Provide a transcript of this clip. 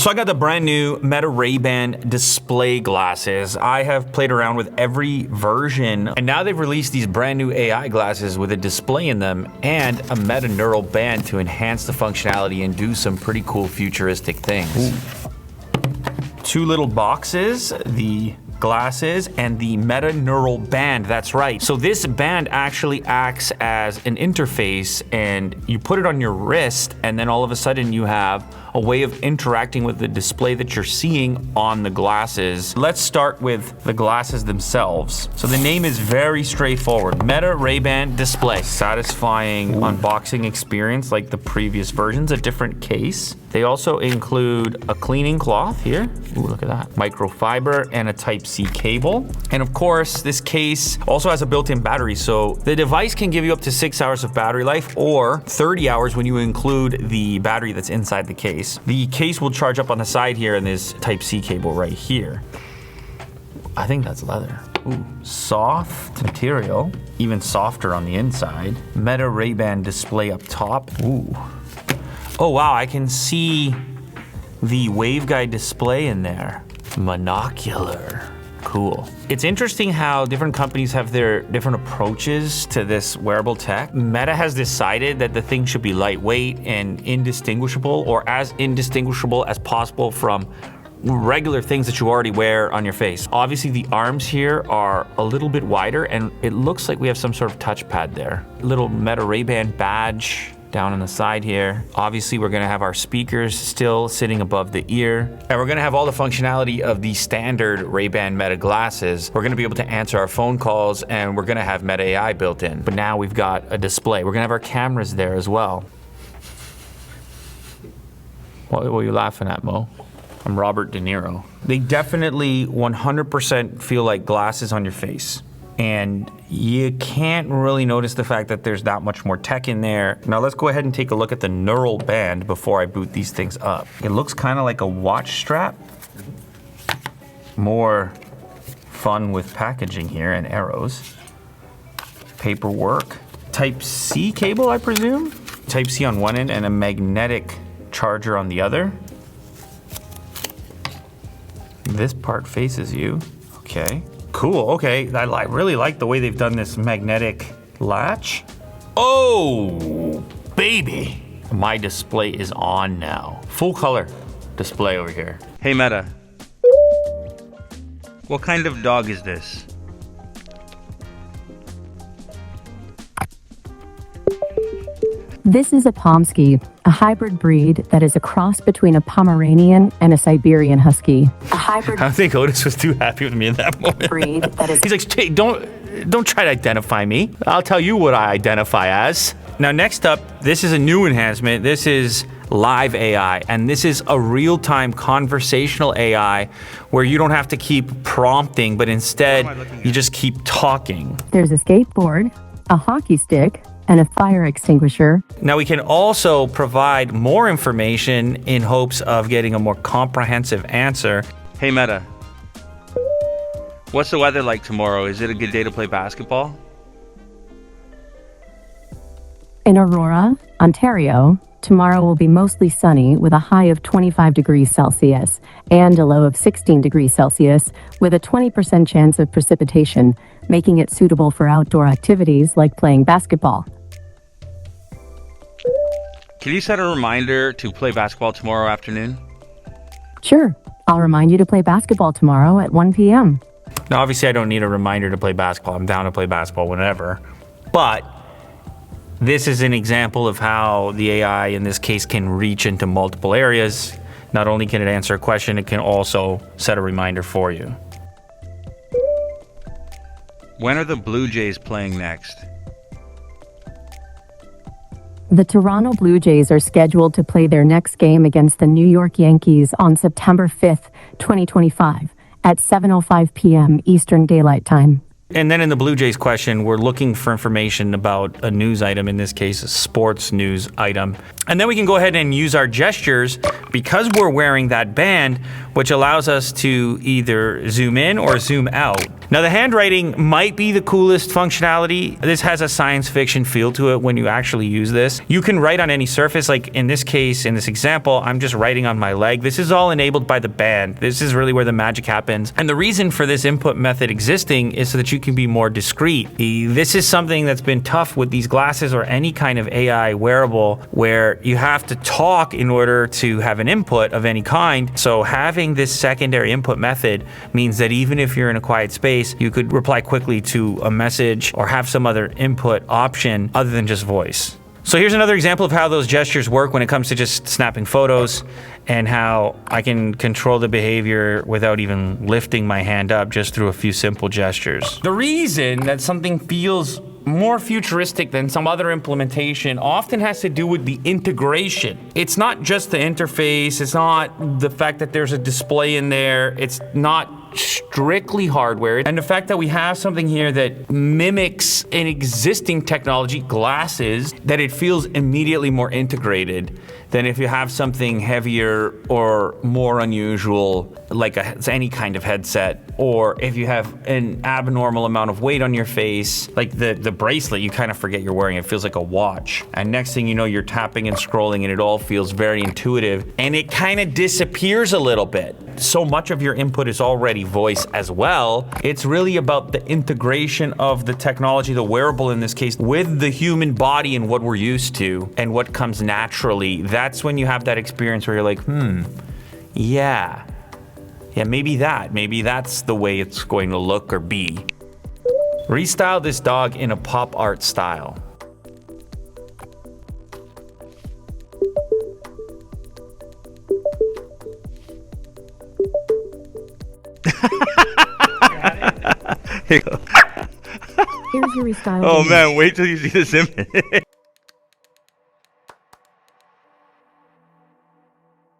So I got the brand new Meta Ray-Ban display glasses. I have played around with every version, and now they've released these brand new AI glasses with a display in them and a Meta neural band to enhance the functionality and do some pretty cool futuristic things. Ooh. Two little boxes, the glasses and the Meta neural band. That's right. So this band actually acts as an interface, and you put it on your wrist, and then all of a sudden you have a way of interacting with the display that you're seeing on the glasses. Let's start with the glasses themselves. So the name is very straightforward. Meta Ray-Ban display. Satisfying unboxing experience like the previous versions, a different case. They also include a cleaning cloth here. Ooh, look at that. Microfiber and a Type-C cable. And of course, this case also has a built-in battery. So the device can give you up to 6 hours of battery life or 30 hours when you include the battery that's inside the case. The case will charge up on the side here and this Type-C cable right here. I think that's leather. Ooh, soft material, even softer on the inside. Meta Ray-Ban display up top. Ooh. Oh wow, I can see the waveguide display in there. Monocular. Cool. It's interesting how different companies have their different approaches to this wearable tech. Meta has decided that the thing should be lightweight and indistinguishable, or as indistinguishable as possible from regular things that you already wear on your face. Obviously the arms here are a little bit wider, and it looks like we have some sort of touchpad there. Little Meta Ray-Ban badge down on the side here. Obviously, we're gonna have our speakers still sitting above the ear. And we're gonna have all the functionality of the standard Ray-Ban Meta glasses. We're gonna be able to answer our phone calls, and we're gonna have Meta AI built in. But now we've got a display. We're gonna have our cameras there as well. What are you laughing at, Mo? I'm Robert De Niro. They definitely 100% feel like glasses on your face. And you can't really notice the fact that there's that much more tech in there. Now let's go ahead and take a look at the neural band before I boot these things up. It looks kind of like a watch strap. More fun with packaging here and arrows. Paperwork. Type-C cable, I presume? Type-C on one end and a magnetic charger on the other. This part faces you. Okay. Cool, okay. I really like the way they've done this magnetic latch. Oh, baby. My display is on now. Full color display over here. Hey Meta, what kind of dog is this? This is a Pomsky, a hybrid breed that is a cross between a Pomeranian and a Siberian Husky. A hybrid I think Otis was too happy with me in that moment. breed that is... He's like, hey, don't try to identify me. I'll tell you what I identify as. Now next up, this is a new enhancement. This is live AI, and this is a real-time conversational AI where you don't have to keep prompting, but instead you just keep talking. There's a skateboard, a hockey stick, and a fire extinguisher. Now we can also provide more information in hopes of getting a more comprehensive answer. Hey Meta, what's the weather like tomorrow? Is it a good day to play basketball? In Aurora, Ontario, tomorrow will be mostly sunny with a high of 25 degrees Celsius and a low of 16 degrees Celsius with a 20% chance of precipitation, making it suitable for outdoor activities like playing basketball. Can you set a reminder to play basketball tomorrow afternoon? Sure, I'll remind you to play basketball tomorrow at 1 p.m. Now obviously I don't need a reminder to play basketball. I'm down to play basketball whenever. But this is an example of how the AI in this case can reach into multiple areas. Not only can it answer a question, it can also set a reminder for you. When are the Blue Jays playing next? The Toronto Blue Jays are scheduled to play their next game against the New York Yankees on September 5th, 2025 at 7:05 p.m. Eastern Daylight Time. And then in the Blue Jays question, we're looking for information about a news item, in this case, a sports news item. And then we can go ahead and use our gestures because we're wearing that band, which allows us to either zoom in or zoom out. Now, the handwriting might be the coolest functionality. This has a science fiction feel to it when you actually use this. You can write on any surface. Like in this case, in this example, I'm just writing on my leg. This is all enabled by the band. This is really where the magic happens. And the reason for this input method existing is so that you can be more discreet. This is something that's been tough with these glasses or any kind of AI wearable where you have to talk in order to have an input of any kind. So having this secondary input method means that even if you're in a quiet space, you could reply quickly to a message or have some other input option other than just voice. So here's another example of how those gestures work when it comes to just snapping photos and how I can control the behavior without even lifting my hand up just through a few simple gestures. The reason that something feels more futuristic than some other implementation often has to do with the integration. It's not just the interface, it's not the fact that there's a display in there, it's not strictly hardware, and the fact that we have something here that mimics an existing technology, glasses, that it feels immediately more integrated than if you have something heavier or more unusual, like any kind of headset, or if you have an abnormal amount of weight on your face, like the bracelet, you kind of forget you're wearing. It feels like a watch. And next thing you know, you're tapping and scrolling and it all feels very intuitive and it kind of disappears a little bit. So much of your input is already voice as well. It's really about the integration of the technology, the wearable in this case, with the human body and what we're used to and what comes naturally. That's when you have that experience where you're like, yeah, maybe that's the way it's going to look or be. Restyle this dog in a pop art style. Here's your restyled Oh image. man, wait till you see this image.